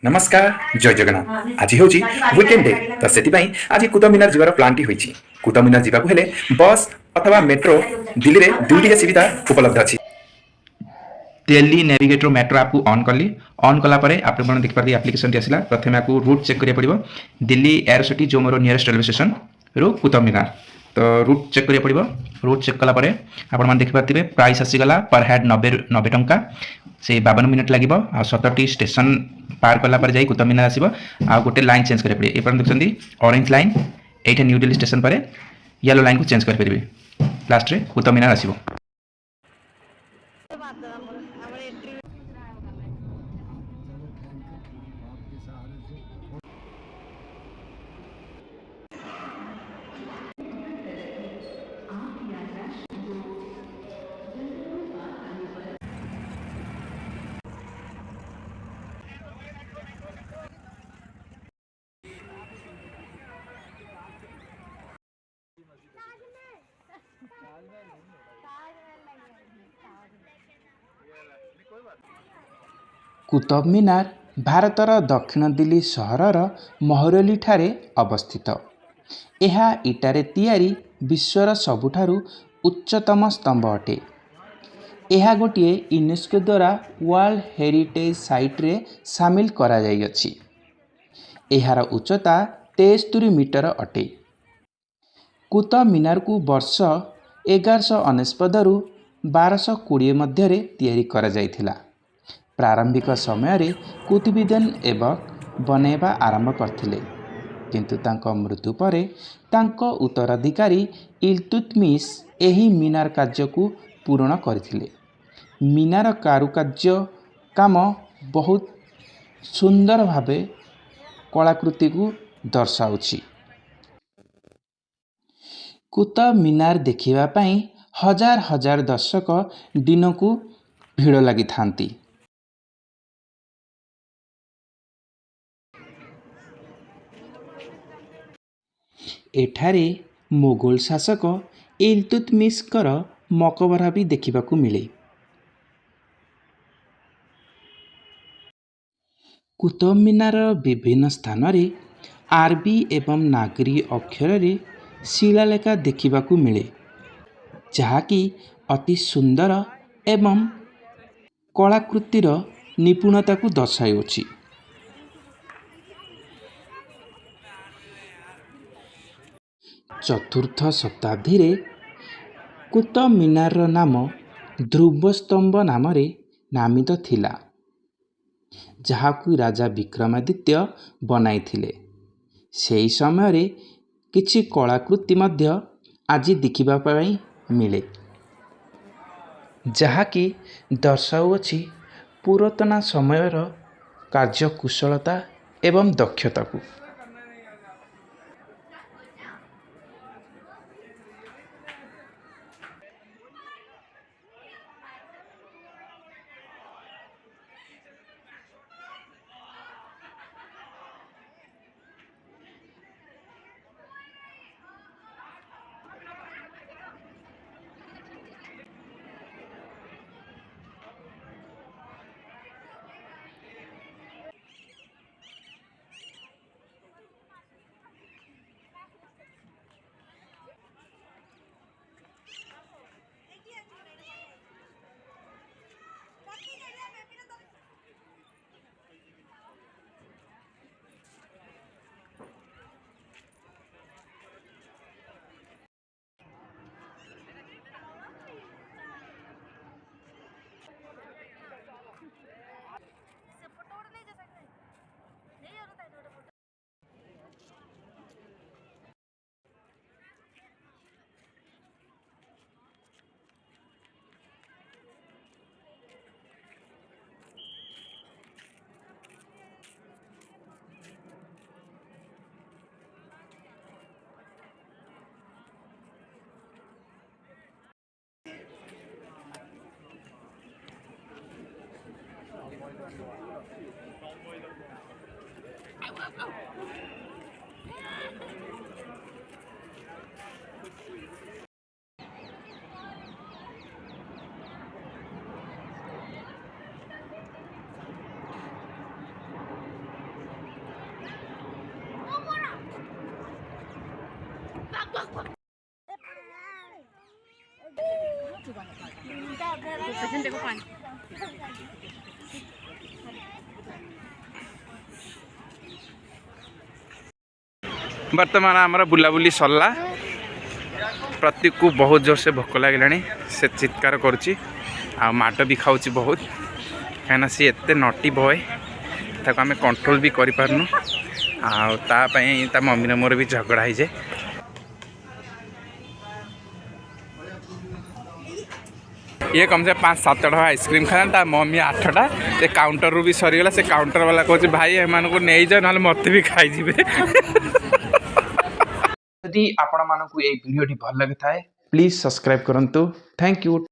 नमस्कार जय जगन्नाथ आज हूँ वीकेंड डे तो से आज कुतुब मीनार जीवार प्लां होती कुतुब मीनार जावाक हेले बस अथवा मेट्रो दिल्ली में दुईटी सुविधा उपलब्ध अच्छी दिल्ली नेविगेटर मेट्रो आपको ऑन कली ऑन कलापर आप देखिए आप्लिकेसन आसला प्रथम आपको रूट चेक करा पड़ो दिल्ली एयर सिटी जो मोर नियरेस्ट रेलवे स्टेशन रु कुतुब मीनार तो रूट चेक करा पड़ो रूट चेक कलापर आपने देखिपारे प्राइस आसीगला पर हेड 90 टंका से 52 मिनिट लगे आ 17टी स्टेशन पार कलापर जा कुतुब मीनार आसो आ गोटे लाइन चेंज करा पड़े ये देखते ऑरेंज लाइन ये न्यू दिल्ली स्टेशन पर येलो लाइन को चेंज करेंगे लास्ट रे कुतुब मीनार आसो। कुतुब मीनार भारतर दक्षिण दिल्ली सहरर महरौली ठारे अवस्थित। यह इटारे तैयारी विश्वर सबुठारु उच्चतम स्तंभ अटे। यह गोटे यूनेस्को द्वारा वर्ल्ड हेरिटेज साइट रे सामिल करा जाई अछि। एहार उच्चता 73 मीटर अटे। कुतुब मीनार को वर्ष 1199 रु 1220 मध्य तैयारी करा जाइथिला। प्रारंभिक समय कुतुबुद्दीन ऐबक बनैबा आरंभ करथिले किंतु तांको मृत्यु परे तांको उत्तराधिकारी इल्तुतमिश एही मीनार कार्य को पूर्ण करथिले। मीनार कारुकार्य काम बहुत सुंदर भावे कलाकृति को दर्शाउछि। कुतुब मीनार देखिबा पई हजार हजार दर्शक दिन को भीड़ लगी थांती। एठारे मोगल शासक इल्तुतमिशकर मकबरा भी देखिबाकू मिले। कुतुब मीनार विभिन्न स्थान रे आरबी एवं नागरी अक्षर रे शिलालेख देखिबाकू मिले जहाँकि अति सुंदर एवं कलाकृतिर निपुणता को दर्शाउछि। चतुर्थ शताब्दी रे कुतुब मीनार नाम ध्रुव स्तंभ नाम रे नामित थिला जहाँकू राजा विक्रमादित्य बनाइथिले। सेही समय रे किछि कलाकृति मध्य आज देखिबा पई मिले जहाँकि दर्शाउछि पुरातन समयर कार्यकुशलता एवं दक्षता को। बर्तमान आमर बुलाबुली सरला प्रतीक को बहुत जोर से भोक लगे से चित्कार करुच्ची आ माट भी खाऊँ बहुत कहीं सी एत नटी बॉय ताको आम कंट्रोल भी कर पारनु आ मम्मी मोर भी झगड़ा हो जाए। ये कम से 5-7 टका आइसक्रीम खाना ता मम्मी 8टा से काउंटर रू भी सरीगला से काउंटर वाला कहते भाई एमान को नहीं जाओ ना मत भी खाई जीवे। यदि आपण मानकु ए वीडियो भल लगी थाए प्लीज सब्सक्राइब करंतु। Thank you.